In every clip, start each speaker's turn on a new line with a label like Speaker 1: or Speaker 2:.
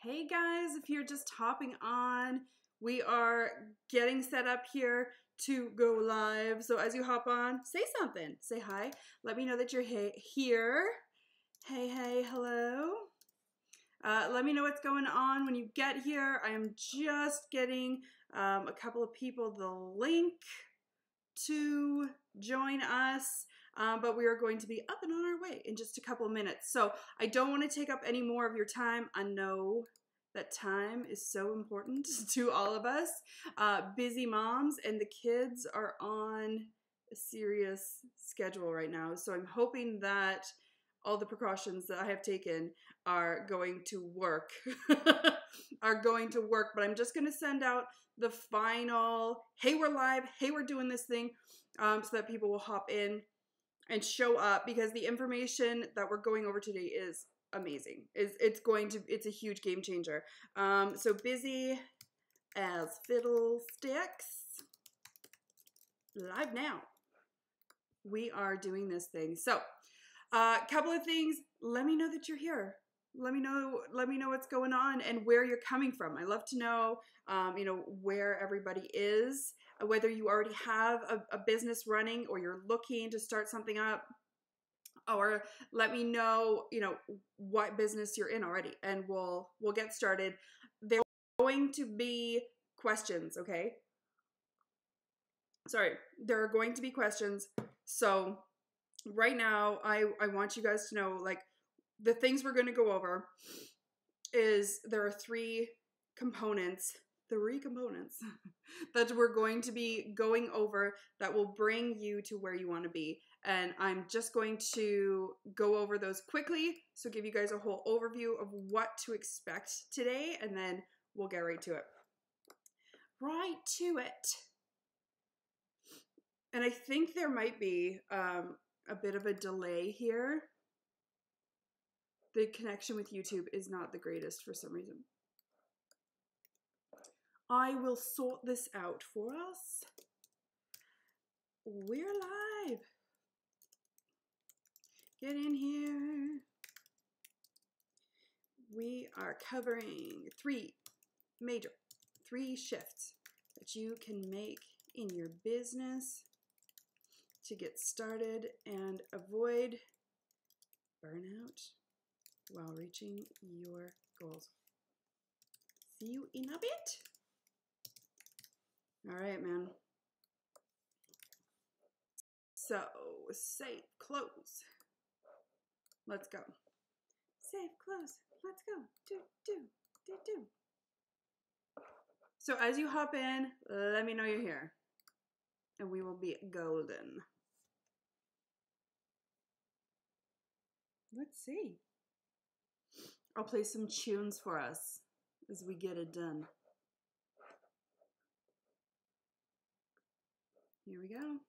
Speaker 1: Hey guys, if you're just hopping on, we are getting set up here to go live. So as you hop on, say something. Say hi. Let me know that you're here. Hey, hello. Let me know what's going on when you get here. I am just getting a couple of people the link to join us. But we are going to be up and on our way in just a couple of minutes. So I don't want to take up any more of your time. I know that time is so important to all of us. Busy moms and the kids are on a serious schedule right now. So I'm hoping that all the precautions that I have taken are going to work. But I'm just going to send out the final, hey, we're live, hey, we're doing this thing, so that people will hop in and show up, because the information that we're going over today is amazing. It's a huge game changer. So busy as Fiddlesticks. Live now. We are doing this thing. So, couple of things. Let me know that you're here. Let me know what's going on and where you're coming from. I love to know, where everybody is, whether you already have a business running or you're looking to start something up, or let me know, what business you're in already, and we'll get started. There are going to be questions, okay? Sorry, there are going to be questions. So right now, I want you guys to know, like, the things we're going to go over is there are three components that we're going to be going over that will bring you to where you want to be. And I'm just going to go over those quickly, so give you guys a whole overview of what to expect today, and then we'll get right to it. And I think there might be a bit of a delay here. The connection with YouTube is not the greatest for some reason. I will sort this out for us. We're live. Get in here. We are covering three shifts that you can make in your business to get started and avoid burnout while reaching your goals. See you in a bit. All right, man. So, safe close. Let's go. Safe close. Let's go. Do. So as you hop in, let me know you're here, and we will be golden. Let's see. I'll play some tunes for us as we get it done. Here we go.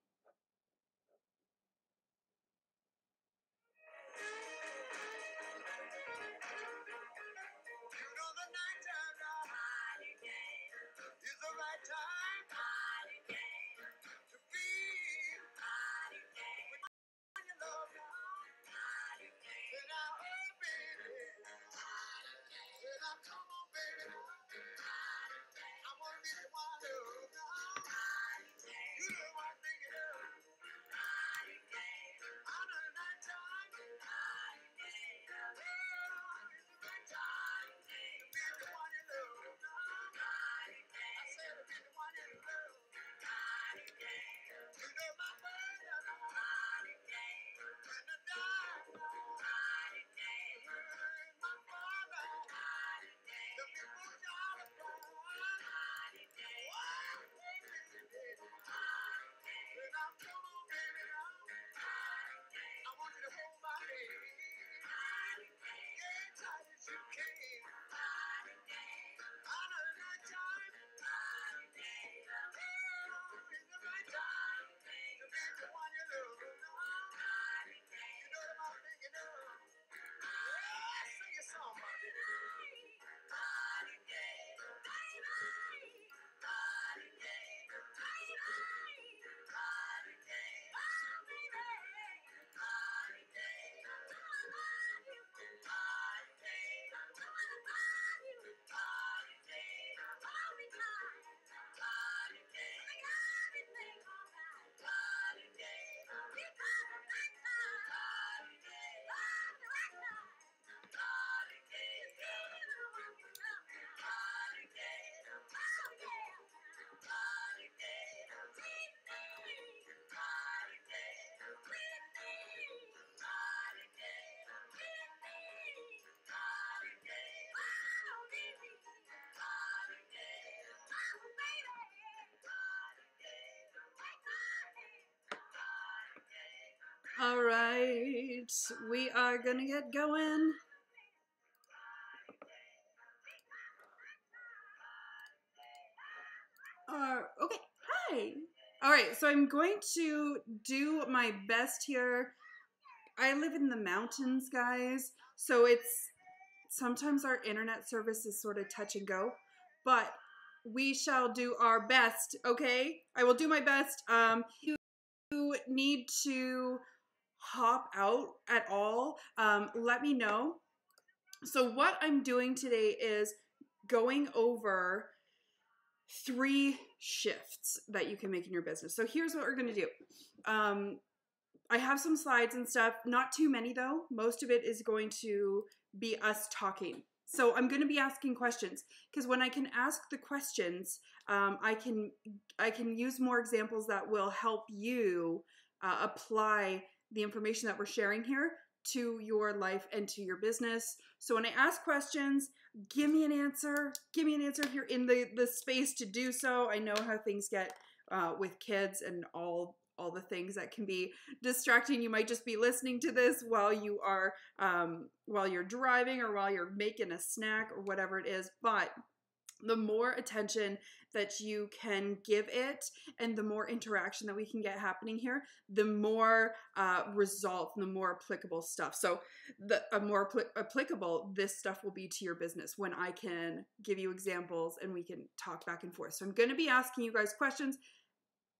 Speaker 1: All right, we are gonna get going. Okay, hi. All right, so I'm going to do my best here. I live in the mountains, guys, so it's sometimes our internet service is sort of touch and go, but we shall do our best, okay? I will do my best. You need to hop out at all, let me know. So what I'm doing today is going over 3 shifts that you can make in your business. So here's what we're going to do. I have some slides and stuff, not too many though. Most of it is going to be us talking. So I'm going to be asking questions because when I can ask the questions, I can use more examples that will help you apply the information that we're sharing here to your life and to your business. So when I ask questions, give me an answer. Give me an answer if you're in the space to do so. I know how things get with kids and all the things that can be distracting. You might just be listening to this while you are while you're driving or while you're making a snack or whatever it is. But the more attention that you can give it and the more interaction that we can get happening here, the more results, the more applicable stuff. So the more applicable this stuff will be to your business when I can give you examples and we can talk back and forth. So I'm going to be asking you guys questions.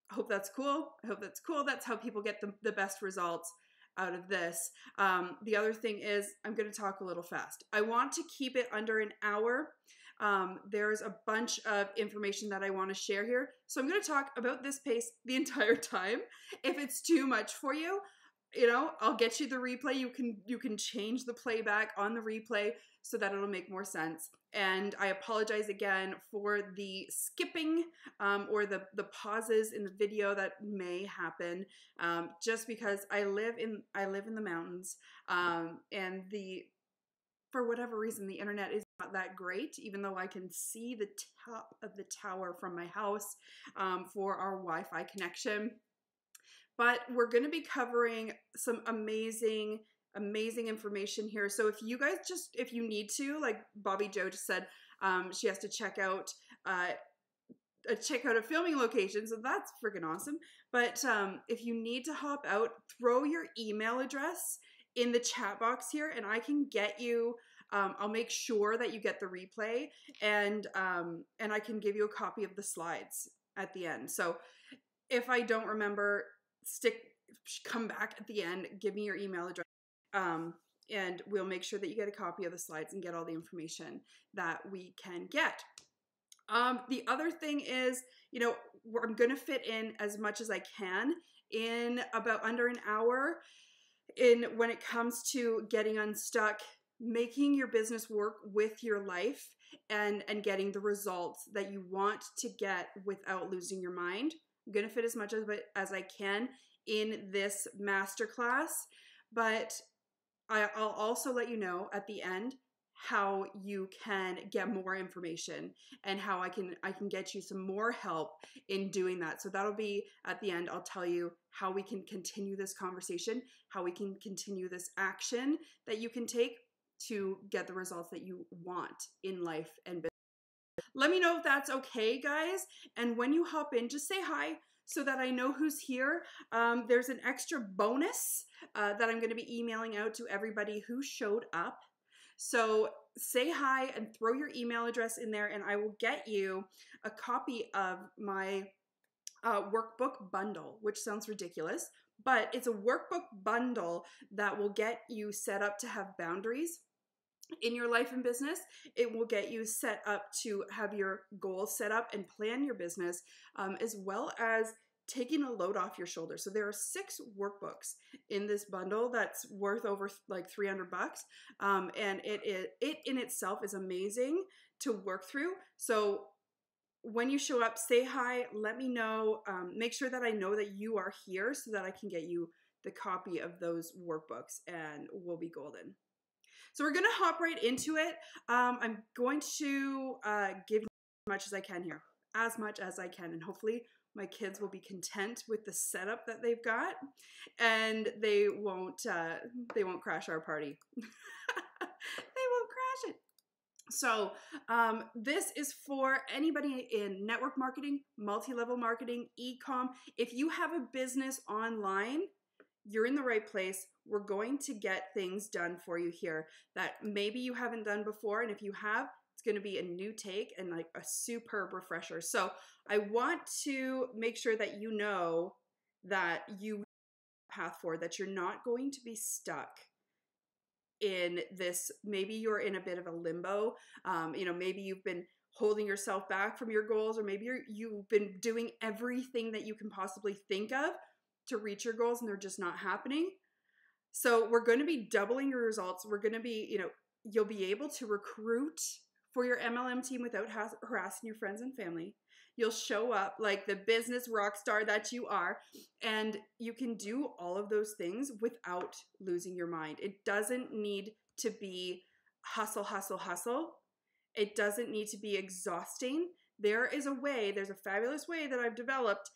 Speaker 1: I hope that's cool. I hope that's cool. That's how people get the best results out of this. The other thing is I'm going to talk a little fast. I want to keep it under an hour. There's a bunch of information that I want to share here. So I'm going to talk about this pace the entire time. If it's too much for you, you know, I'll get you the replay. You can change the playback on the replay so that it'll make more sense. And I apologize again for the skipping or the pauses in the video that may happen, just because I live in the mountains, and for whatever reason the internet is not that great, even though I can see the top of the tower from my house for our Wi-Fi connection. But we're going to be covering some amazing information here. So if you guys if you need to, like Bobby Joe just said, she has to check out a filming location, so that's freaking awesome. But if you need to hop out, throw your email address in the chat box here, and I can get you. I'll make sure that you get the replay, and I can give you a copy of the slides at the end. So if I don't remember, come back at the end, give me your email address, and we'll make sure that you get a copy of the slides and get all the information that we can get. The other thing is, you know, I'm going to fit in as much as I can in about under an hour when it comes to getting unstuck, making your business work with your life, and getting the results that you want to get without losing your mind. I'm going to fit as much as I can in this masterclass, but I'll also let you know at the end how you can get more information and how I can get you some more help in doing that. So that'll be at the end. I'll tell you how we can continue this conversation, how we can continue this action that you can take to get the results that you want in life and business. Let me know if that's okay, guys. And when you hop in, just say hi so that I know who's here. There's an extra bonus that I'm going to be emailing out to everybody who showed up. So say hi and throw your email address in there, and I will get you a copy of my workbook bundle, which sounds ridiculous, but it's a workbook bundle that will get you set up to have boundaries in your life and business. It will get you set up to have your goals set up and plan your business, as well as taking a load off your shoulders. So there are 6 workbooks in this bundle that's worth over like $300, and it in itself is amazing to work through. So when you show up, say hi, let me know, make sure that I know that you are here so that I can get you the copy of those workbooks, and we'll be golden. So we're going to hop right into it. I'm going to give you as much as I can here, as much as I can, and hopefully My kids will be content with the setup that they've got, and they won't crash our party. They won't crash it. So this is for anybody in network marketing, multi-level marketing, e-com. If you have a business online, you're in the right place. We're going to get things done for you here that maybe you haven't done before. And if you have, it's going to be a new take and like a superb refresher. So I want to make sure that you know that you have a path forward, that you're not going to be stuck in this. Maybe you're in a bit of a limbo. Maybe you've been holding yourself back from your goals, or maybe you've been doing everything that you can possibly think of to reach your goals and they're just not happening. So we're going to be doubling your results. We're going to be, you'll be able to recruit for your MLM team without harassing your friends and family. You'll show up like the business rock star that you are, and you can do all of those things without losing your mind. It doesn't need to be hustle, hustle, hustle. It doesn't need to be exhausting. There's a fabulous way that I've developed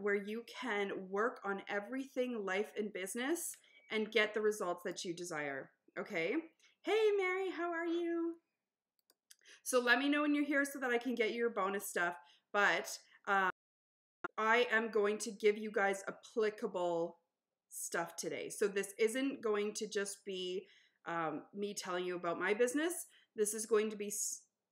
Speaker 1: where you can work on everything life and business and get the results that you desire. Okay? Hey, Mary, how are you? So let me know when you're here so that I can get you your bonus stuff. But I am going to give you guys applicable stuff today. So this isn't going to just be me telling you about my business. This is going to be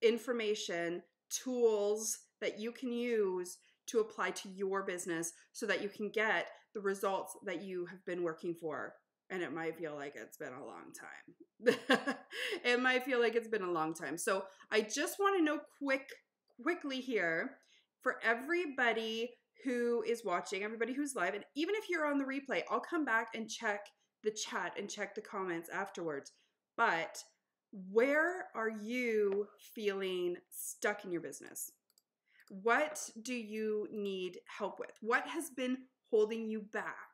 Speaker 1: information, tools that you can use to apply to your business so that you can get the results that you have been working for. And it might feel like it's been a long time. It might feel like it's been a long time. So I just want to know quickly here, for everybody who is watching, everybody who's live, and even if you're on the replay, I'll come back and check the chat and check the comments afterwards. But where are you feeling stuck in your business? What do you need help with? What has been holding you back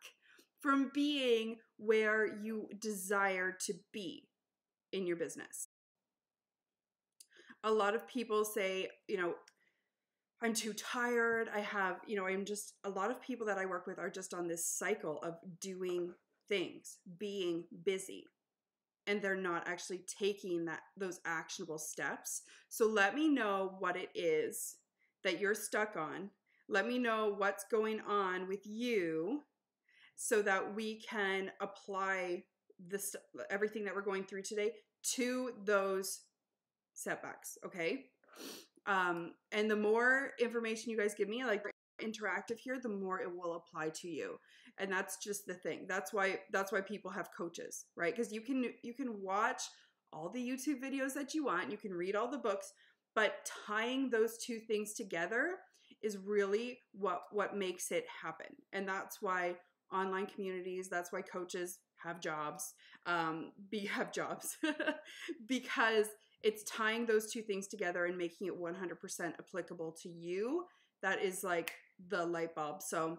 Speaker 1: from being where you desire to be in your business? A lot of people say, I'm too tired. A lot of people that I work with are just on this cycle of doing things, being busy, and they're not actually taking those actionable steps. So let me know what it is that you're stuck on. Let me know what's going on with you so that we can apply everything that we're going through today to those setbacks, okay? And the more information you guys give me, like interactive here, the more it will apply to you. And that's just the thing. That's why people have coaches, right? Because you can watch all the YouTube videos that you want, you can read all the books, but tying those two things together is really what makes it happen. And that's why online communities, that's why coaches have jobs, because it's tying those two things together and making it 100% applicable to you. That is like the light bulb. So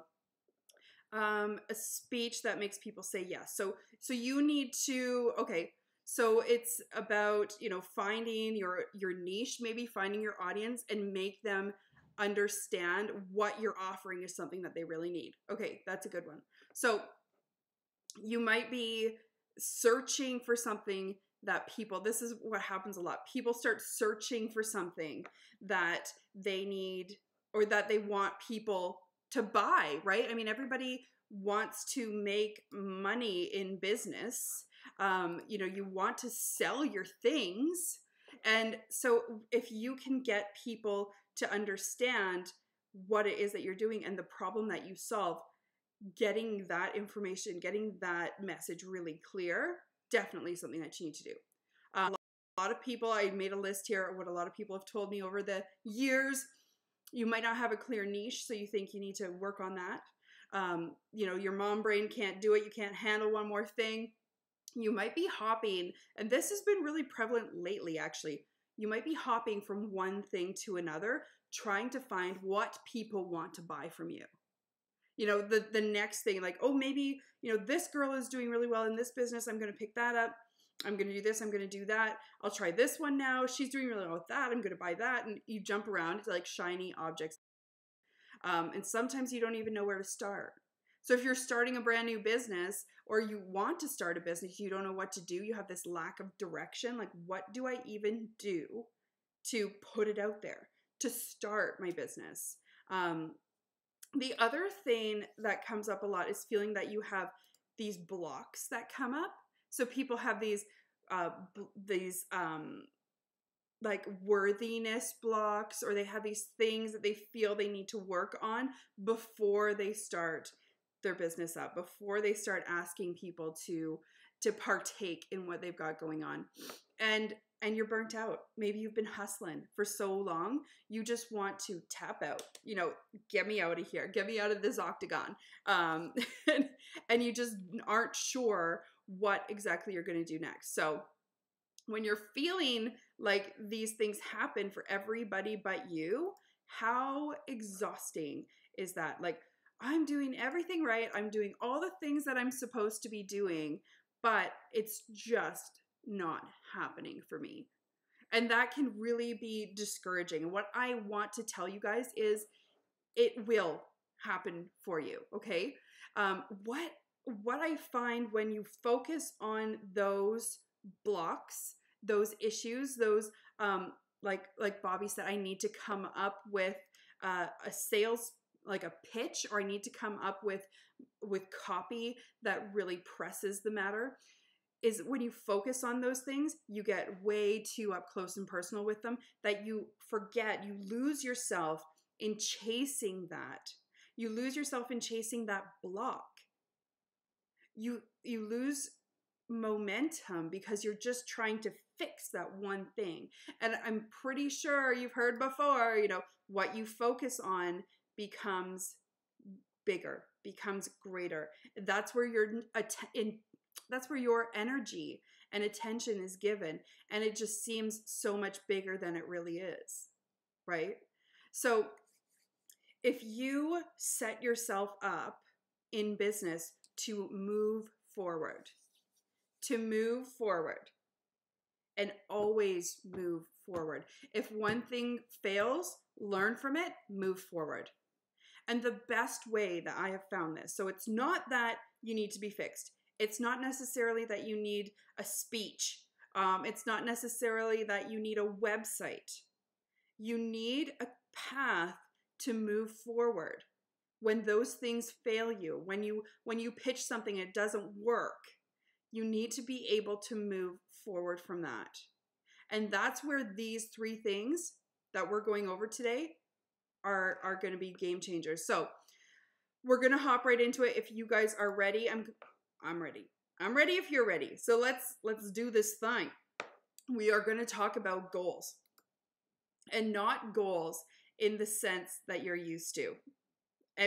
Speaker 1: a speech that makes people say yes. So you need to, okay, so it's about, finding your niche, maybe finding your audience and make them understand what you're offering is something that they really need. Okay, that's a good one. So you might be searching for something that this is what happens a lot. People start searching for something that they need or that they want people to buy, right? I mean, everybody wants to make money in business. You want to sell your things. And so if you can get people to understand what it is that you're doing and the problem that you solve, getting that information, getting that message really clear, definitely something that you need to do. A lot of people, I made a list here of what a lot of people have told me over the years. You might not have a clear niche, so you think you need to work on that. Your mom brain can't do it. You can't handle one more thing. You might be hopping, and this has been really prevalent lately, actually. You might be hopping from one thing to another, trying to find what people want to buy from you. The next thing, like, oh, maybe, this girl is doing really well in this business. I'm going to pick that up. I'm going to do this. I'm going to do that. I'll try this one now. She's doing really well with that. I'm going to buy that. And you jump around to like shiny objects. And sometimes you don't even know where to start. So if you're starting a brand new business or you want to start a business, you don't know what to do, you have this lack of direction, like what do I even do to put it out there, to start my business? The other thing that comes up a lot is feeling that you have these blocks that come up. So people have these like worthiness blocks, or they have these things that they feel they need to work on before they start their business up, before they start asking people to partake in what they've got going on. And you're burnt out. Maybe you've been hustling for so long, you just want to tap out, get me out of here, get me out of this octagon. And you just aren't sure what exactly you're going to do next. So when you're feeling like these things happen for everybody but you, how exhausting is that? Like, I'm doing everything right. I'm doing all the things that I'm supposed to be doing, but it's just not happening for me. And that can really be discouraging. And what I want to tell you guys is it will happen for you, okay? What I find when you focus on those blocks, those issues, those like Bobby said, I need to come up with a sales, like a pitch, or I need to come up with copy that really presses the matter, is when you focus on those things, you get way too up close and personal with them that you forget, you lose yourself in chasing that. You lose yourself in chasing that block. You lose momentum because you're just trying to fix that one thing. And I'm pretty sure you've heard before, what you focus on becomes bigger, becomes greater. That's where your energy and attention is given, and it just seems so much bigger than it really is, right? So if you set yourself up in business to move forward, and always move forward. If one thing fails, learn from it, move forward. And the best way that I have found this, so it's not that you need to be fixed. It's not necessarily that you need a speech. It's not necessarily that you need a website. You need a path to move forward. When those things fail you, when you pitch something and it doesn't work, you need to be able to move forward from that. And that's where these 3 things that we're going over today are going to be game changers. So we're going to hop right into it. If you guys are ready, I'm ready. I'm ready if you're ready. So let's do this thing. We are going to talk about goals, and not goals in the sense that you're used to,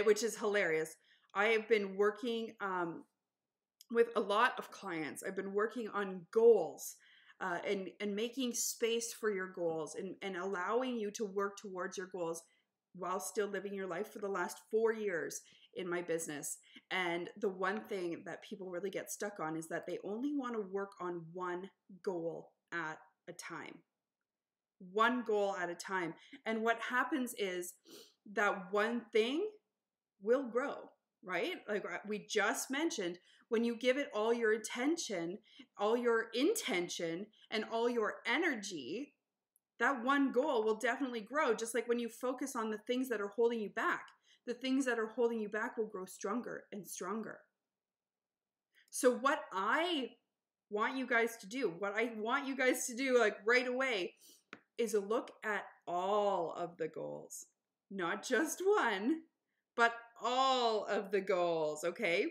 Speaker 1: which is hilarious. I have been working with a lot of clients. I've been working on goals and making space for your goals and allowing you to work towards your goals while still living your life for the last 4 years in my business. And the one thing that people really get stuck on is that they only want to work on one goal at a time. One goal at a time. And what happens is that one thing will grow, right? Like we just mentioned, when you give it all your attention, all your intention, and all your energy, that one goal will definitely grow. Just like when you focus on the things that are holding you back, the things that are holding you back will grow stronger and stronger. So what I want you guys to do, like right away, is look at all of the goals, not just one, but all of the goals, okay?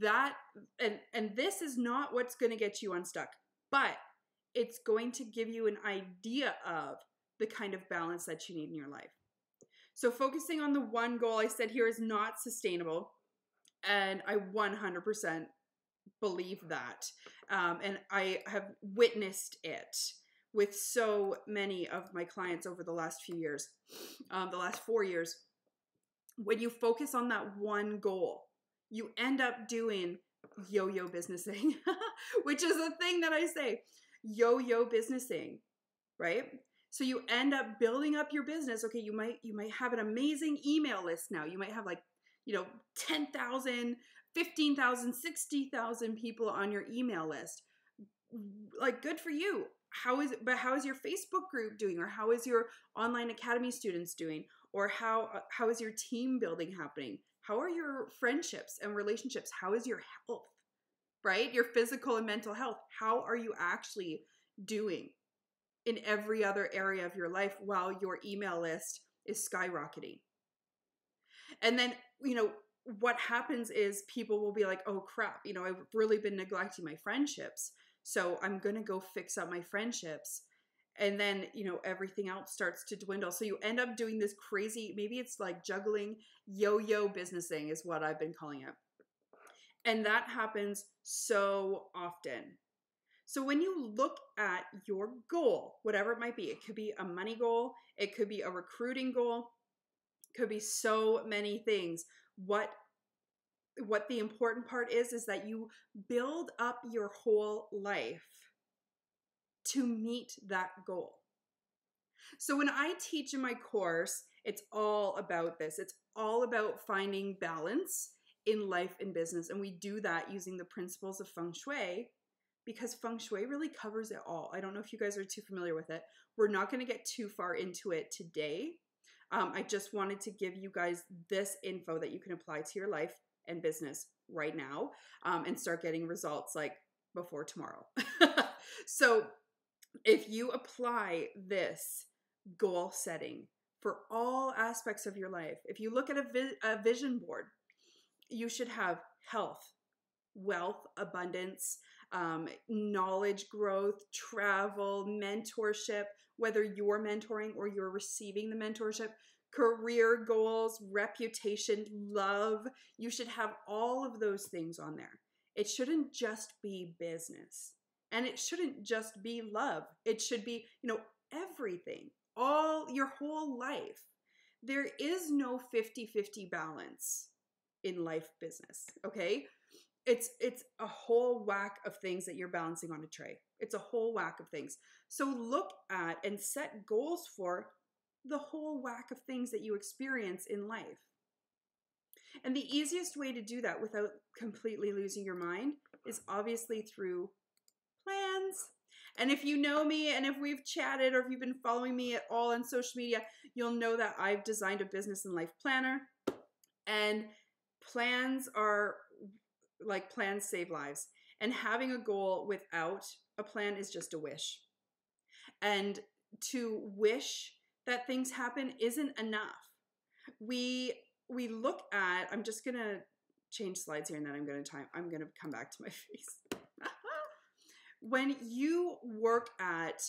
Speaker 1: And this is not what's going to get you unstuck, but it's going to give you an idea of the kind of balance that you need in your life. So focusing on the one goal I said here is not sustainable, and I 100% believe that. And I have witnessed it with so many of my clients over the last few years, the last 4 years. When you focus on that one goal, you end up doing yo-yo businessing, which is a thing that I say, yo-yo businessing, right? So you end up building up your business. Okay, you might have an amazing email list now. You might have like, 10,000, 15,000, 60,000 people on your email list. Like, good for you. How is your Facebook group doing? Or how is your online academy students doing? Or how is your team building happening? How are your friendships and relationships? How is your health, right? Your physical and mental health. How are you actually doing in every other area of your life while your email list is skyrocketing? And then, what happens is people will be like, oh crap, I've really been neglecting my friendships. So I'm going to go fix up my friendships. And then, everything else starts to dwindle. So you end up doing this crazy, maybe it's like juggling, yo-yo businessing is what I've been calling it. And that happens so often. So when you look at your goal, whatever it might be, it could be a money goal, it could be a recruiting goal, it could be so many things. What the important part is that you build up your whole life to meet that goal. So when I teach in my course, it's all about this. It's all about finding balance in life and business. And we do that using the principles of feng shui, because feng shui really covers it all. I don't know if you guys are too familiar with it. We're not going to get too far into it today. I just wanted to give you guys this info that you can apply to your life and business right now, and start getting results like before tomorrow. So if you apply this goal setting for all aspects of your life, if you look at a vision board, you should have health, wealth, abundance, knowledge growth, travel, mentorship, whether you're mentoring or you're receiving the mentorship, career goals, reputation, love. You should have all of those things on there. It shouldn't just be business, and it shouldn't just be love. It should be, everything, your whole life. There is no 50-50 balance in life business, okay? It's a whole whack of things that you're balancing on a tray. It's a whole whack of things. So look at and set goals for the whole whack of things that you experience in life. And the easiest way to do that without completely losing your mind is obviously through plans. And if you know me, and if we've chatted, or if you've been following me at all on social media, you'll know that I've designed a business and life planner. And plans are like, plans save lives. And having a goal without a plan is just a wish. And to wish that things happen isn't enough. We look at, I'm just going to change slides here, and then I'm going to come back to my face. When you work at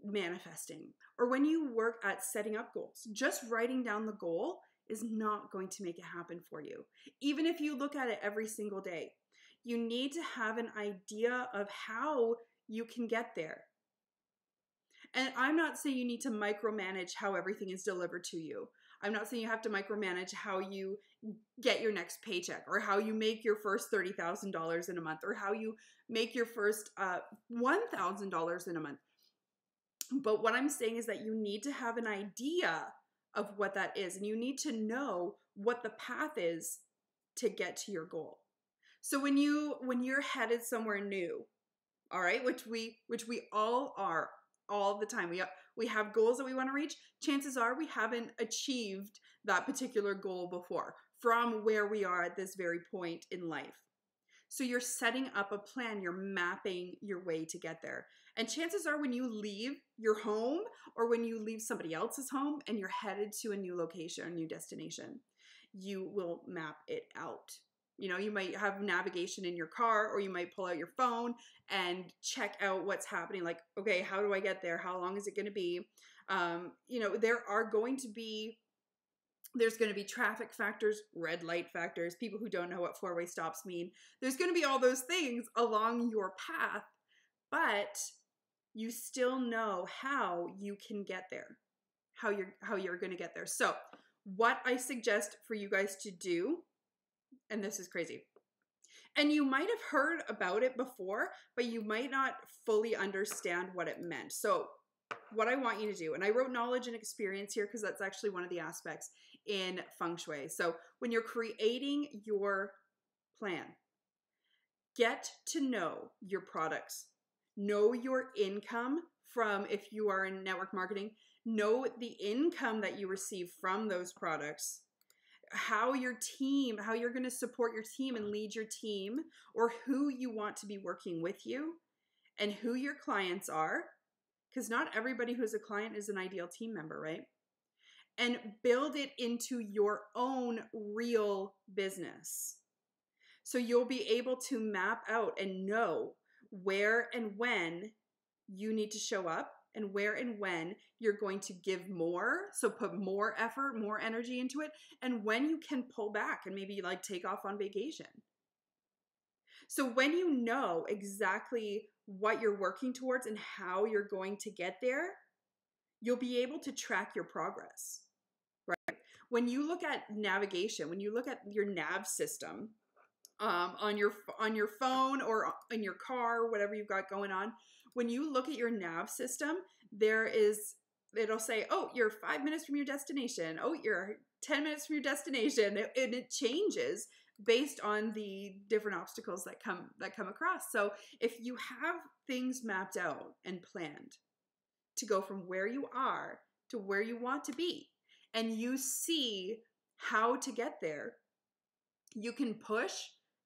Speaker 1: manifesting, or when you work at setting up goals, just writing down the goal is not going to make it happen for you. Even if you look at it every single day, you need to have an idea of how you can get there. And I'm not saying you need to micromanage how everything is delivered to you. I'm not saying you have to micromanage how you get your next paycheck, or how you make your first $30,000 in a month, or how you make your first $1,000 in a month. But what I'm saying is that you need to have an idea of what that is, and you need to know what the path is to get to your goal. So when you're headed somewhere new, all right, which we all are all the time. We have goals that we want to reach. Chances are we haven't achieved that particular goal before from where we are at this very point in life. So you're setting up a plan, you're mapping your way to get there. And chances are when you leave your home, or when you leave somebody else's home and you're headed to a new location, a new destination, you will map it out. You might have navigation in your car, or you might pull out your phone and check out what's happening. Like, okay, how do I get there? How long is it going to be? There's going to be traffic factors, red light factors, people who don't know what four-way stops mean. There's going to be all those things along your path, but you still know how you can get there, how you're going to get there. So what I suggest for you guys to do, and this is crazy, and you might have heard about it before, but you might not fully understand what it meant. So what I want you to do, and I wrote knowledge and experience here because that's actually one of the aspects in feng shui. So when you're creating your plan, get to know your products, know your income from, if you are in network marketing, know the income that you receive from those products, how your team, how you're going to support your team and lead your team, or who you want to be working with you, and who your clients are, because not everybody who's a client is an ideal team member, right? And build it into your own real business. So you'll be able to map out and know where and when you need to show up, and where and when you're going to give more. So put more effort, more energy into it, and when you can pull back and maybe like take off on vacation. So when you know exactly what you're working towards and how you're going to get there, you'll be able to track your progress, right? When you look at navigation, when you look at your nav system, on your phone or in your car, whatever you've got going on, when you look at your nav system, it'll say, oh, you're 5 minutes from your destination. Oh, you're 10 minutes from your destination. And it changes based on the different obstacles that come across. So if you have things mapped out and planned to go from where you are to where you want to be, and you see how to get there, you can push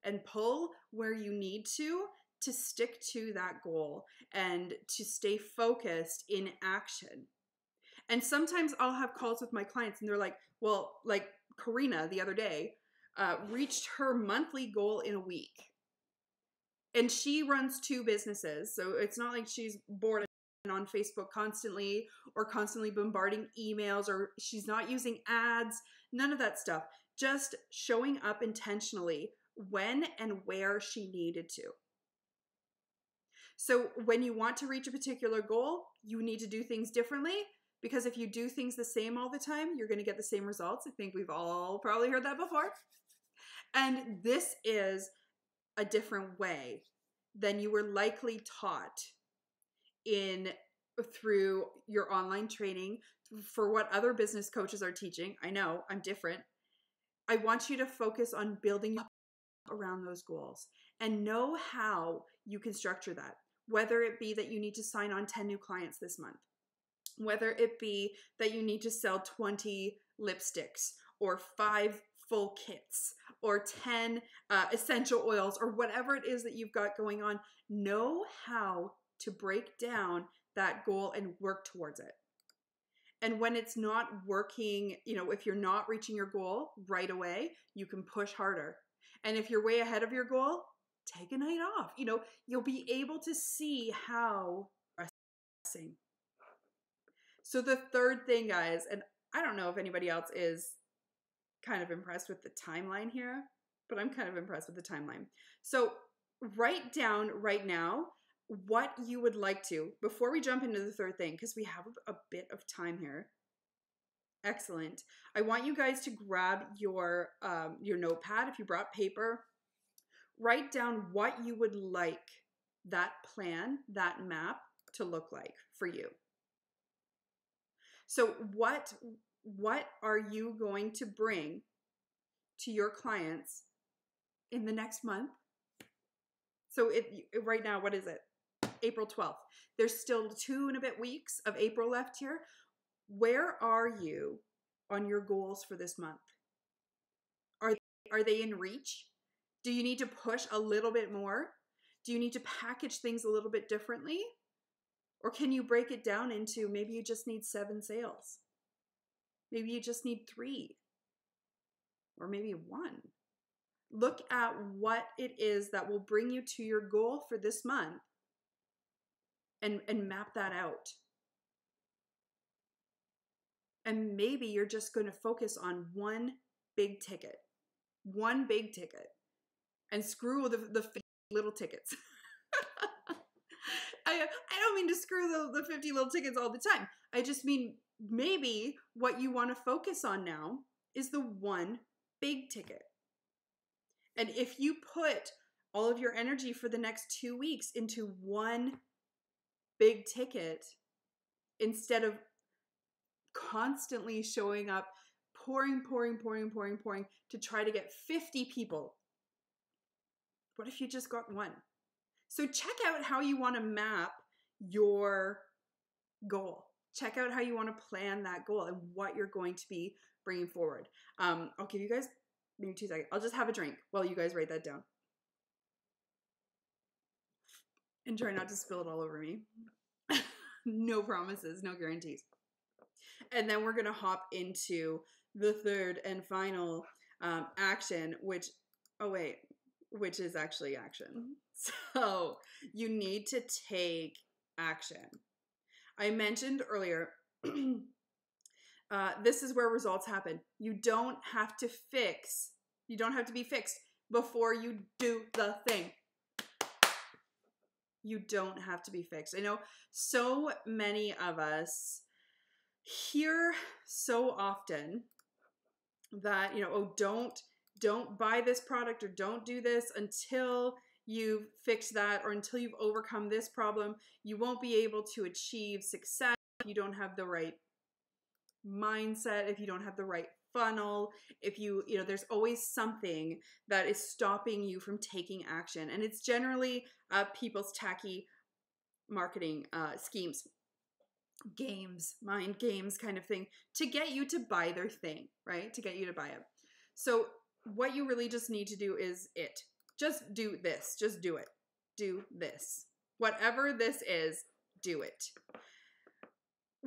Speaker 1: and pull where you need to stick to that goal and to stay focused in action. And sometimes I'll have calls with my clients and they're like, well, like Karina the other day reached her monthly goal in a week. And she runs 2 businesses. So it's not like she's bored on Facebook constantly or constantly bombarding emails, or she's not using ads, none of that stuff. Just showing up intentionally when and where she needed to. So when you want to reach a particular goal, you need to do things differently, because if you do things the same all the time, you're going to get the same results. I think we've all probably heard that before. And this is a different way than you were likely taught through your online training, for what other business coaches are teaching. I know I'm different. I want you to focus on building up around those goals and know how you can structure that. Whether it be that you need to sign on 10 new clients this month, whether it be that you need to sell 20 lipsticks or 5 full kits or 10 essential oils, or whatever it is that you've got going on, know how to break down that goal and work towards it. And when it's not working, if you're not reaching your goal right away, you can push harder. And if you're way ahead of your goal, take a night off. You'll be able to see how progressing. So the third thing, guys, and I don't know if anybody else is kind of impressed with the timeline here, but I'm kind of impressed with the timeline. So write down right now what you would like to, before we jump into the third thing, because we have a bit of time here. Excellent. I want you guys to grab your notepad. If you brought paper, write down what you would like that plan, that map to look like for you. So what are you going to bring to your clients in the next month? So right now, what is it? April 12th. There's still 2 and a bit weeks of April left here. Where are you on your goals for this month? Are they in reach? Do you need to push a little bit more? Do you need to package things a little bit differently? Or can you break it down into, maybe you just need 7 sales? Maybe you just need 3. Or maybe 1. Look at what it is that will bring you to your goal for this month and map that out. And maybe you're just going to focus on one big ticket, and screw the little tickets. I don't mean to screw the 50 little tickets all the time. I just mean maybe what you want to focus on now is the one big ticket. And if you put all of your energy for the next 2 weeks into one big ticket, instead of constantly showing up, pouring to try to get 50 people. What if you just got one? So check out how you want to map your goal. Check out how you want to plan that goal and what you're going to be bringing forward. I'll give you guys maybe 2 seconds. I'll just have a drink while you guys write that down. And try not to spill it all over me. No promises, no guarantees. And then we're going to hop into the third and final action, which is actually action. So you need to take action. I mentioned earlier, this is where results happen. You don't have to be fixed before you do the thing. You don't have to be fixed. I know so many of us hear so often that, oh, don't buy this product or don't do this until you've fixed that or until you've overcome this problem. You won't be able to achieve success if you don't have the right mindset, if you don't have the right funnel, if there's always something that is stopping you from taking action. And it's generally people's tacky marketing schemes, mind games kind of thing to get you to buy their thing, right? To get you to buy it. So what you really just need to do is just do this. Just do it. Do this. Whatever this is, do it.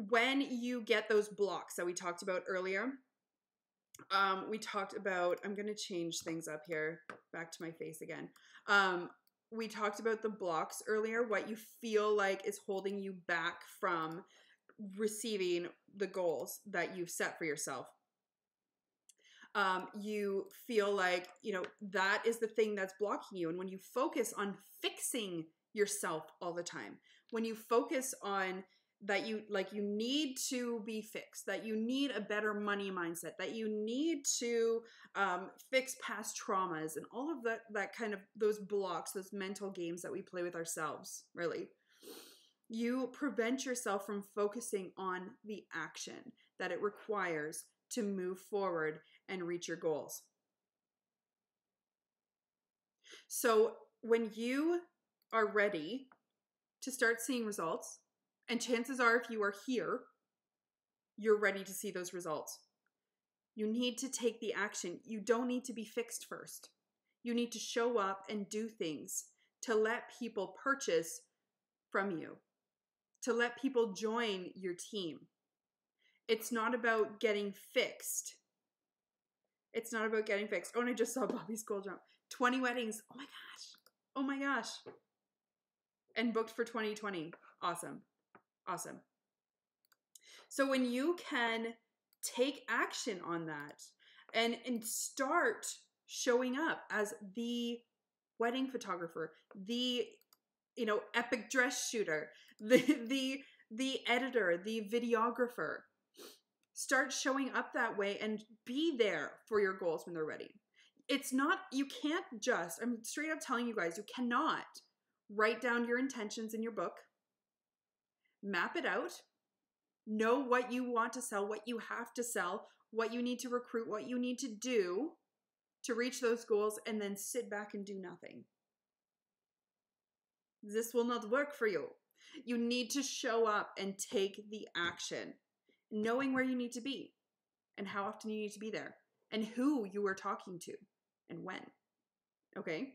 Speaker 1: When you get those blocks that we talked about earlier, I'm going to change things up here, back to my face again. We talked about the blocks earlier, what you feel like is holding you back from receiving the goals that you've set for yourself. You feel like, that is the thing that's blocking you. And when you focus on fixing yourself all the time, when you focus on that you need to be fixed, that you need a better money mindset, that you need to fix past traumas and all of that kind of those blocks, those mental games that we play with ourselves, really. You prevent yourself from focusing on the action that it requires to move forward and reach your goals. So when you are ready to start seeing results, and chances are if you are here, you're ready to see those results. You need to take the action. You don't need to be fixed first. You need to show up and do things to let people purchase from you, to let people join your team. It's not about getting fixed. It's not about getting fixed. Oh, and I just saw Bobby's goal jump. 20 weddings. Oh my gosh. Oh my gosh. And booked for 2020. Awesome. Awesome. So when you can take action on that and start showing up as the wedding photographer, the epic dress shooter, the editor, the videographer, start showing up that way and be there for your goals when they're ready. It's not, you can't just, I'm straight up telling you guys, you cannot write down your intentions in your book, map it out, know what you want to sell, what you have to sell, what you need to recruit, what you need to do to reach those goals, and then sit back and do nothing. This will not work for you. You need to show up and take the action, knowing where you need to be and how often you need to be there and who you are talking to and when. Okay?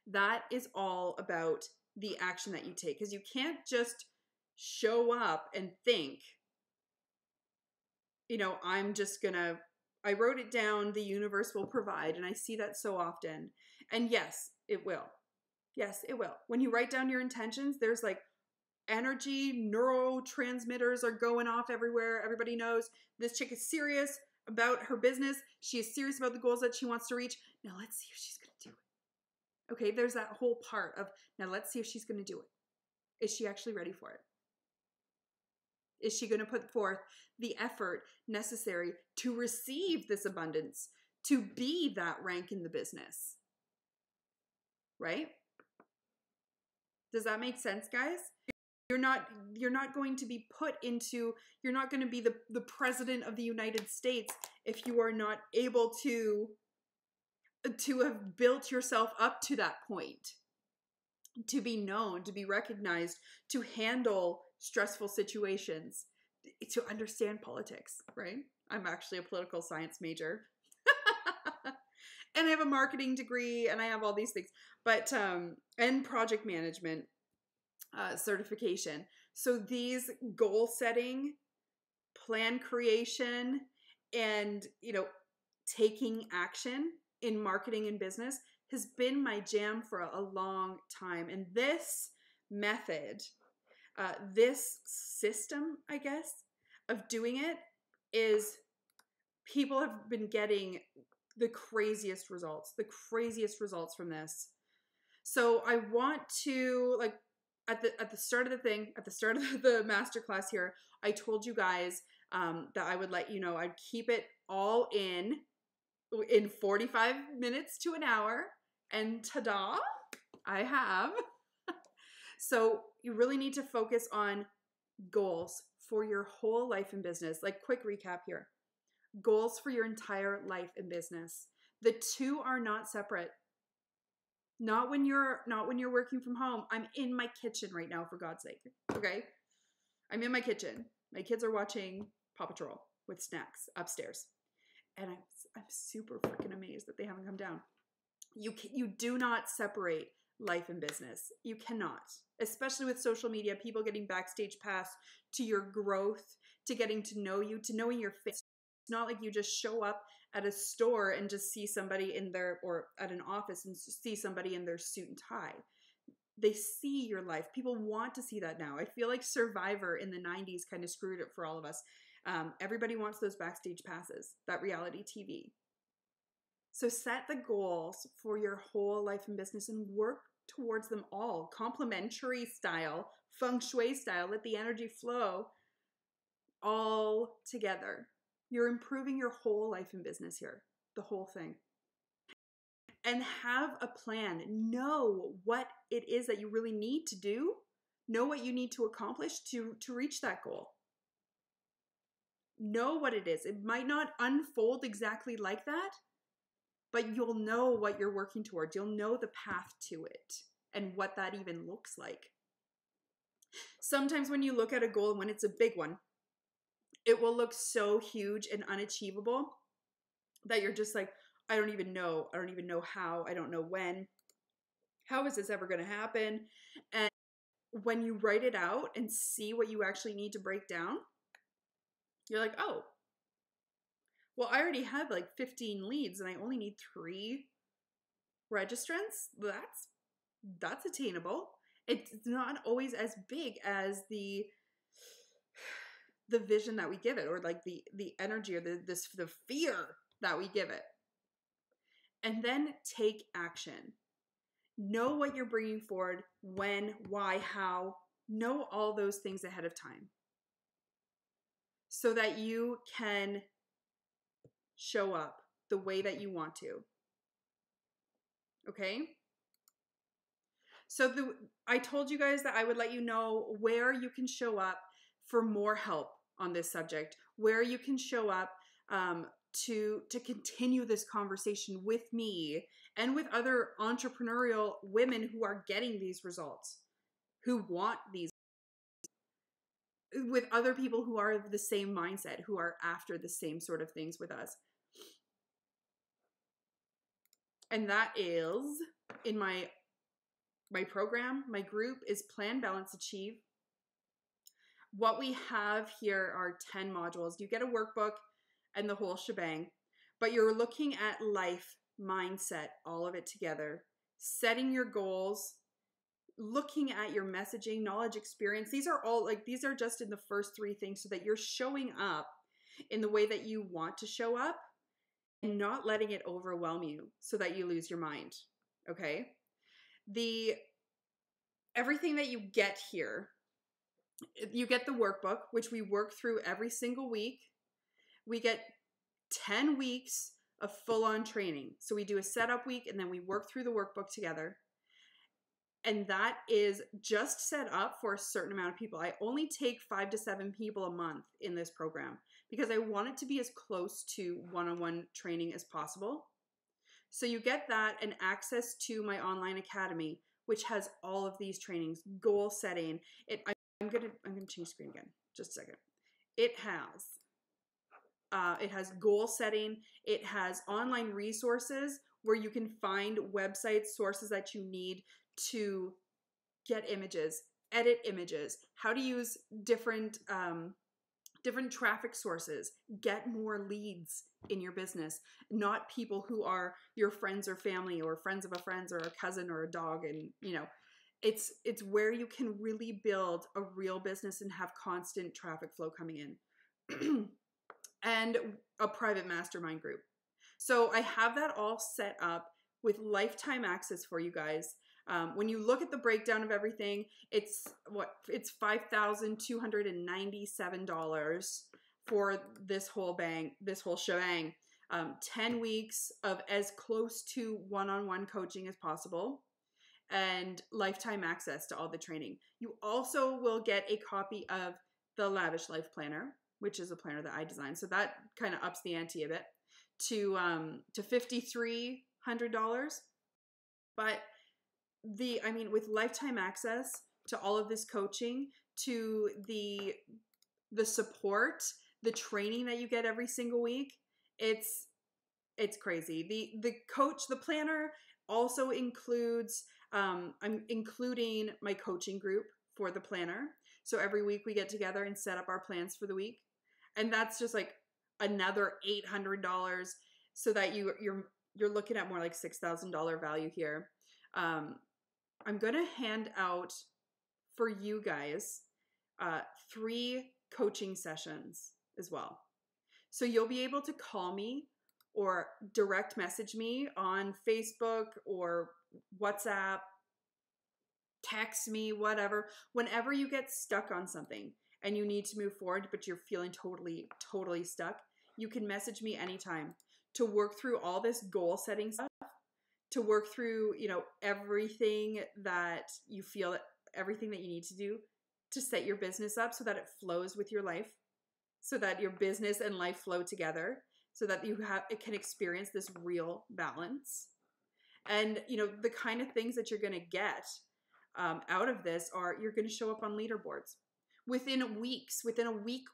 Speaker 1: That is all about the action that you take, because you can't just show up and think, I wrote it down, the universe will provide, and I see that so often. And yes, it will. Yes, it will. When you write down your intentions, there's energy, neurotransmitters are going off everywhere. Everybody knows this chick is serious about her business. She is serious about the goals that she wants to reach. Now let's see if she's going to do it. Okay, there's that whole part of, now let's see if she's going to do it. Is she actually ready for it? Is she going to put forth the effort necessary to receive this abundance, to be that rank in the business? Right? Does that make sense, guys? you're not going to be put into, you're not going to be the president of the United States if you are not able to have built yourself up to that point, to be known, to be recognized, to handle stressful situations, to understand politics, right? I'm actually a political science major. And I have a marketing degree, and I have all these things, but and project management certification. So these goal setting, plan creation, and taking action in marketing and business has been my jam for a long time. And this method, this system, I guess, of doing it is, people have been getting the craziest results from this. So I want to, like, at the start of the thing, at the start of the masterclass here, I told you guys that I would let you know I'd keep it all in 45 minutes to an hour, and ta-da, I have. So you really need to focus on goals for your whole life and business. Like, quick recap here. Goals for your entire life and business. The two are not separate. Not when you're working from home. I'm in my kitchen right now, for God's sake. Okay? I'm in my kitchen. My kids are watching Paw Patrol with snacks upstairs. And I'm super freaking amazed that they haven't come down. You do not separate life and business. You cannot. Especially with social media, people getting backstage pass to your growth, to getting to know you, to knowing your face. It's not like you just show up at a store and just see somebody in their, or at an office and see somebody in their suit and tie. They see your life. People want to see that now. I feel like Survivor in the 90s kind of screwed it for all of us. Everybody wants those backstage passes, that reality TV. So set the goals for your whole life and business and work towards them all. Complementary style, feng shui style, let the energy flow all together. You're improving your whole life and business here, the whole thing. And have a plan. Know what it is that you really need to do. Know what you need to accomplish to reach that goal. Know what it is. It might not unfold exactly like that, but you'll know what you're working towards. You'll know the path to it and what that even looks like. Sometimes when you look at a goal and when it's a big one, it will look so huge and unachievable that you're just like, I don't even know. I don't even know how. I don't know when. How is this ever going to happen? And when you write it out and see what you actually need to break down, you're like, oh, well, I already have like 15 leads and I only need 3 registrants. That's attainable. It's not always as big as the vision that we give it, or like the energy, or the fear that we give it. And then take action. Know what you're bringing forward, when, why, how. Know all those things ahead of time so that you can show up the way that you want to. Okay? So I told you guys that I would let you know where you can show up for more help on this subject, where you can show up to continue this conversation with me and with other entrepreneurial women who are getting these results, who want these, with other people who are of the same mindset, who are after the same sort of things with us. And that is in my program. My group is Plan, Balance, Achieve. What we have here are 10 modules. You get a workbook and the whole shebang, but you're looking at life, mindset, all of it together, setting your goals, looking at your messaging, knowledge, experience. These are just in the first 3 things, so that you're showing up in the way that you want to show up and not letting it overwhelm you so that you lose your mind. Okay? Everything that you get here, you get the workbook, which we work through every single week. We get 10 weeks of full-on training. So we do a setup week and then we work through the workbook together. And that is just set up for a certain amount of people. I only take 5 to 7 people a month in this program because I want it to be as close to one-on-one training as possible. So you get that and access to my online academy, which has all of these trainings, goal setting. I'm gonna change screen again, just a second. It has goal setting. It has online resources where you can find websites, sources that you need to get images, edit images, how to use different traffic sources, get more leads in your business, not people who are your friends or family or friends of a friend or a cousin or a dog. And it's where you can really build a real business and have constant traffic flow coming in. And a private mastermind group. So I have that all set up with lifetime access for you guys. When you look at the breakdown of everything, it's $5,297 for this whole shebang. 10 weeks of as close to one-on-one coaching as possible, and lifetime access to all the training. You also will get a copy of the Lavish Life Planner, which is a planner that I designed. So that kind of ups the ante a bit to $5,300. But with lifetime access to all of this coaching, to the support, the training that you get every single week, it's crazy. The planner also includes, I'm including my coaching group for the planner. So every week we get together and set up our plans for the week. And that's just like another $800, so that you're looking at more like $6,000 value here. I'm going to hand out for you guys 3 coaching sessions as well. So you'll be able to call me or direct message me on Facebook or WhatsApp, text me, whatever, whenever you get stuck on something and you need to move forward, but you're feeling totally stuck. You can message me anytime to work through all this goal setting stuff, to work through, everything that you feel, everything that you need to do to set your business up so that it flows with your life, so that your business and life flow together, so that it can experience this real balance. And, the kind of things that you're going to get out of this are, you're going to show up on leaderboards within a week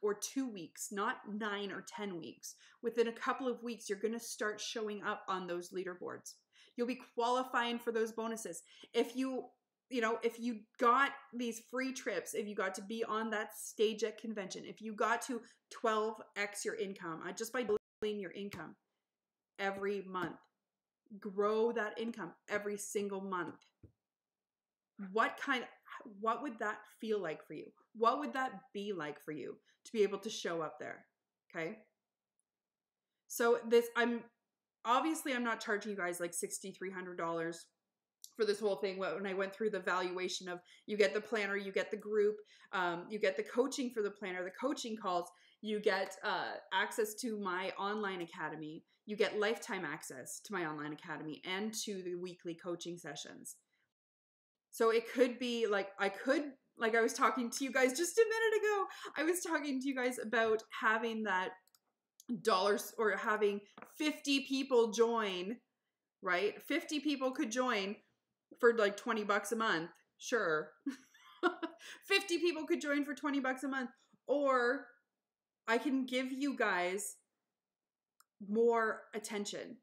Speaker 1: or 2 weeks, not 9 or 10 weeks. Within a couple of weeks, you're going to start showing up on those leaderboards. You'll be qualifying for those bonuses. If you got these free trips, if you got to be on that stage at convention, if you got to 12x your income, just by doubling your income every month, grow that income every single month. What would that feel like for you? What would that be like for you to be able to show up there? Okay. So I'm not charging you guys like $6,300 for this whole thing. When I went through the valuation of, you get the planner, you get the group, you get the coaching for the planner, the coaching calls, you get access to my online academy, you get lifetime access to my online academy and to the weekly coaching sessions. So it could be like, I was talking to you guys just a minute ago, I was talking to you guys about having that dollars, or having 50 people join, right? 50 people could join for like $20 a month. Sure. 50 people could join for $20 a month. Or I can give you guys more attention.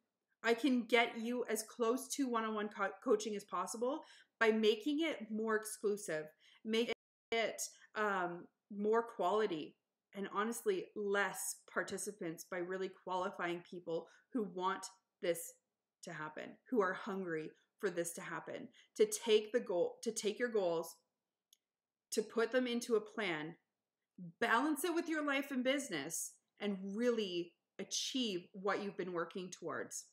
Speaker 1: I can get you as close to one-on-one coaching as possible by making it more exclusive, make it more quality, and honestly less participants, by really qualifying people who want this to happen, who are hungry for this to happen, to take your goals, to put them into a plan, balance it with your life and business, and really achieve what you've been working towards.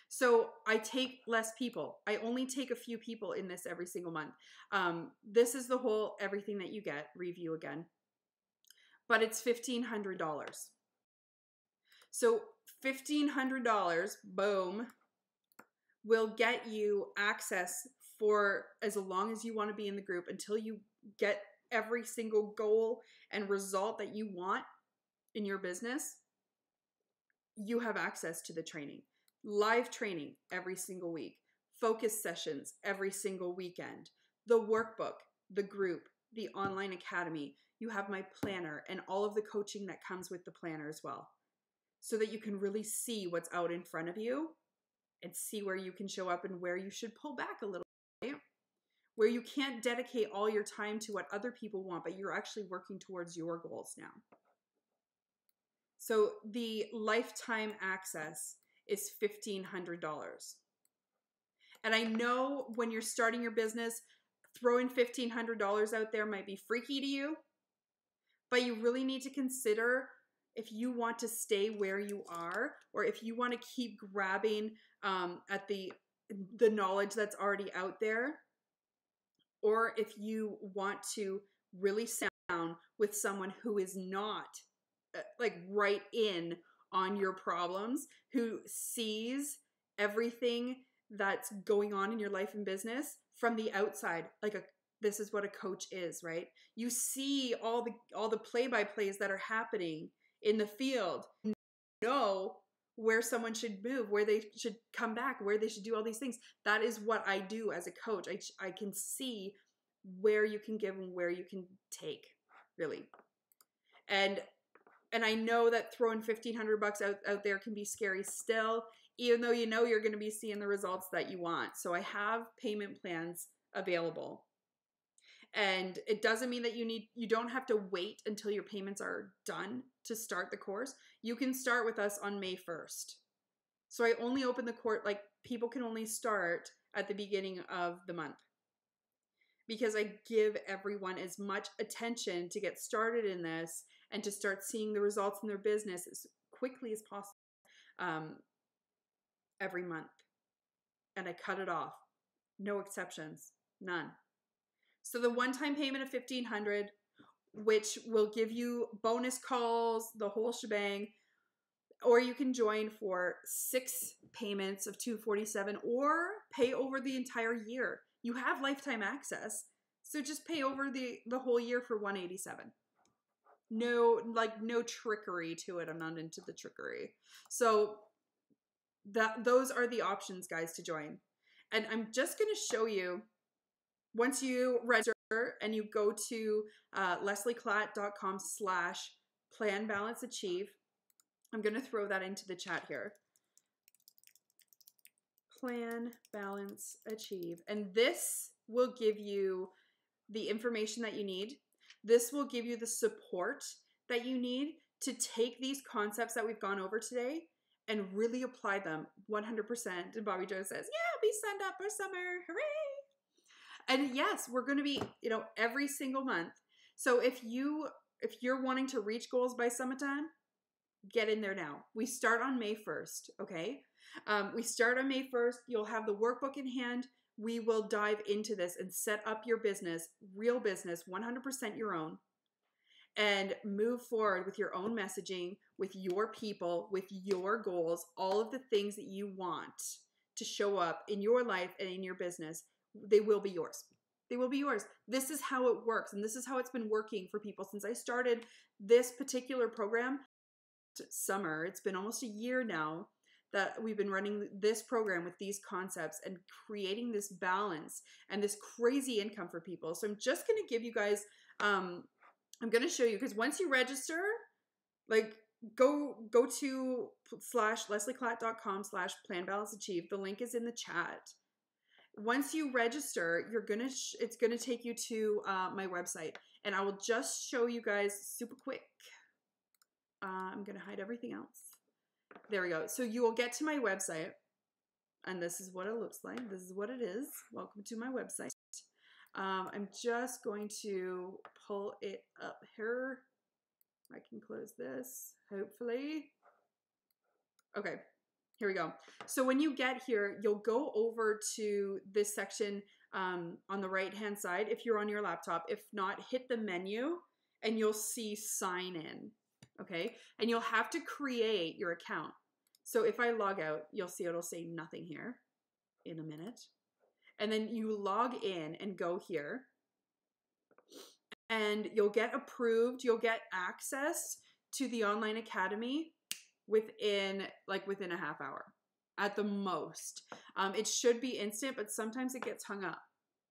Speaker 1: So I take less people. I only take a few people in this every single month. This is the whole everything that you get review again, but it's $1,500. So $1,500, boom, will get you access for as long as you want to be in the group until you get every single goal and result that you want in your business. You have access to the training. Live training every single week. Focus sessions every single weekend. The workbook, the group, the online academy. You have my planner and all of the coaching that comes with the planner as well, so that you can really see what's out in front of you and see where you can show up and where you should pull back a little bit, where you can't dedicate all your time to what other people want, but you're actually working towards your goals now. So the lifetime access is $1,500. And I know when you're starting your business, throwing $1,500 out there might be freaky to you, but you really need to consider if you want to stay where you are, or if you want to keep grabbing at the knowledge that's already out there, or if you want to really sit down with someone who is not like right in on your problems, who sees everything that's going on in your life and business from the outside. This is what a coach is, right? You see all the play-by-plays that are happening in the field. You know where someone should move, where they should come back, where they should do all these things. That is what I do as a coach. I can see where you can give and where you can take, really. And I know that throwing $1,500 out there can be scary still, even though you know you're going to be seeing the results that you want. So I have payment plans available. And it doesn't mean that you don't have to wait until your payments are done to start the course. You can start with us on May 1st. So I only open the course, like people can only start at the beginning of the month, because I give everyone as much attention to get started in this and to start seeing the results in their business as quickly as possible every month. And I cut it off. No exceptions. None. So the one-time payment of $1,500, which will give you bonus calls, the whole shebang, or you can join for 6 payments of $247, or pay over the entire year. You have lifetime access, so just pay over the whole year for $187. No trickery to it. I'm not into the trickery. So those are the options, guys, to join. And I'm just going to show you, once you register and you go to leslieclatt.com/planbalanceachieve, I'm going to throw that into the chat here. Plan, balance, achieve. And this will give you the information that you need. This will give you the support that you need to take these concepts that we've gone over today and really apply them 100%. And Bobby Joe says, yeah, be signed up for summer. Hooray! And yes, we're going to be, every single month. So if you're wanting to reach goals by summertime, get in there now. We start on May 1st, okay? We start on May 1st. You'll have the workbook in hand. We will dive into this and set up your business, real business, 100% your own, and move forward with your own messaging, with your people, with your goals, all of the things that you want to show up in your life and in your business. They will be yours. They will be yours. This is how it works, and this is how it's been working for people since I started this particular program. Summer, it's been almost a year now that we've been running this program with these concepts and creating this balance and this crazy income for people. So I'm just going to give you guys, I'm going to show you, because once you register, go to /leslieclatt.com/planbalanceachieve. The link is in the chat. Once you register, it's gonna take you to my website, and I will just show you guys super quick. I'm gonna hide everything else. There we go. So you will get to my website, and this is what it looks like. This is what it is. Welcome to my website. I'm just going to pull it up here. I can close this, hopefully. Okay. Here we go. So when you get here, you'll go over to this section on the right-hand side if you're on your laptop. If not, hit the menu and you'll see sign in, okay? And you'll have to create your account. So if I log out, you'll see it'll say nothing here. in a minute. And then you log in and go here. And you'll get approved. You'll get access to the online academy within a half hour at the most. It should be instant, but sometimes it gets hung up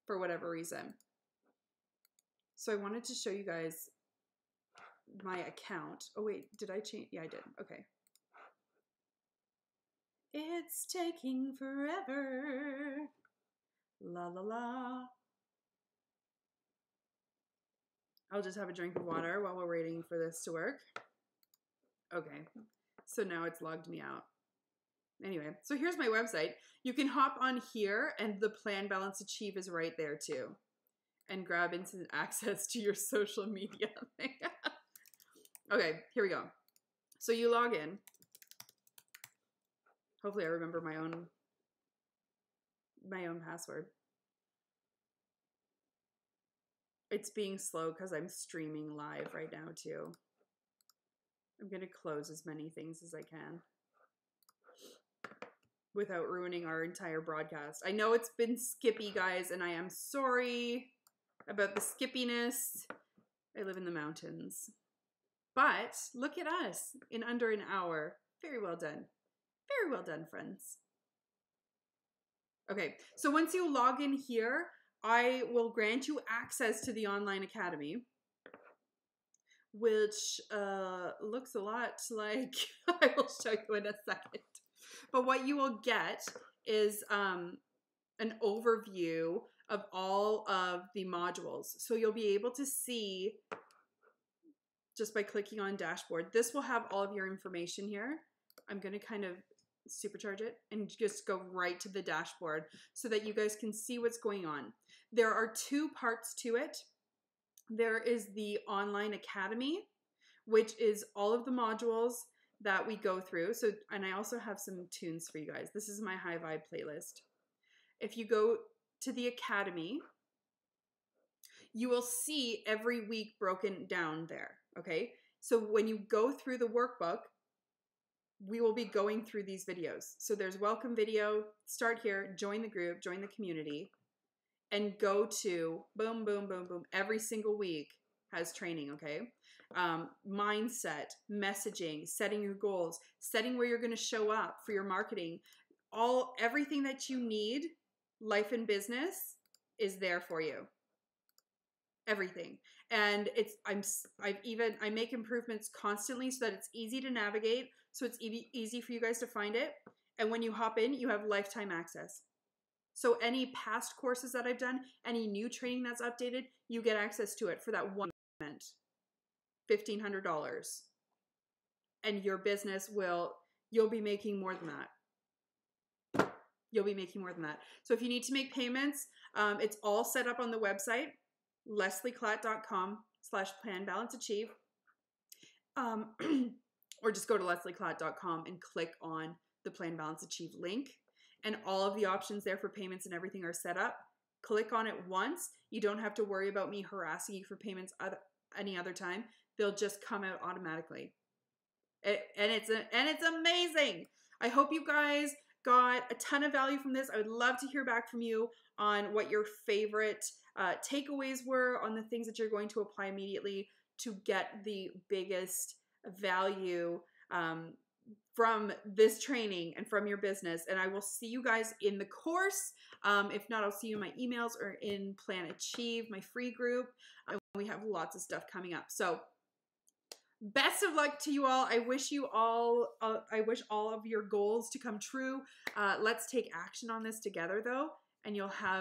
Speaker 1: for whatever reason. So I wanted to show you guys my account. Oh wait, did I change? Yeah, I did. Okay. It's taking forever. La la la. I'll just have a drink of water while we're waiting for this to work. Okay, so now it's logged me out. Anyway, so here's my website. You can hop on here and the Plan, Balance, Achieve is right there too. And grab instant access to your social media thing. Okay, here we go. So you log in. Hopefully I remember my own password. It's being slow because I'm streaming live right now too. I'm going to close as many things as I can without ruining our entire broadcast. I know it's been skippy, guys, and I am sorry about the skippiness. I live in the mountains. But look at us in under an hour. Very well done. Very well done, friends. Okay, so once you log in here, I will grant you access to the online academy, which looks a lot like, I will show you in a second. But what you will get is an overview of all of the modules. So you'll be able to see, just by clicking on dashboard, this will have all of your information here. I'm going to kind of supercharge it and just go right to the dashboard so that you guys can see what's going on. There are two parts to it. There is the online academy, which is all of the modules that we go through. So, and I also have some tunes for you guys. This is my high vibe playlist. If you go to the academy, you will see every week broken down there. Okay. So when you go through the workbook, we will be going through these videos. So there's welcome video, start here, join the group, join the community, and go to boom, boom, boom, boom. Every single week has training, okay? Mindset, messaging, setting your goals, setting where you're gonna show up for your marketing. Everything that you need, life and business, is there for you. Everything. And I make improvements constantly so that it's easy to navigate, so it's easy for you guys to find it. And when you hop in, you have lifetime access. So any past courses that I've done, any new training that's updated, you get access to it for that one event, $1,500. And your business you'll be making more than that. You'll be making more than that. So if you need to make payments, it's all set up on the website, leslieclatt.com/planbalanceachieve. Or just go to leslieclatt.com and click on the Plan, Balance, Achieve link. And all of the options there for payments and everything are set up. Click on it once. You don't have to worry about me harassing you for payments any other time. They'll just come out automatically. And it's amazing. I hope you guys got a ton of value from this. I would love to hear back from you on what your favorite takeaways were, on the things that you're going to apply immediately to get the biggest value from this training and from your business. And I will see you guys in the course. If not, I'll see you in my emails or in Plan Achieve, my free group. We have lots of stuff coming up. So best of luck to you all. I wish all of your goals to come true. Let's take action on this together though, and you'll have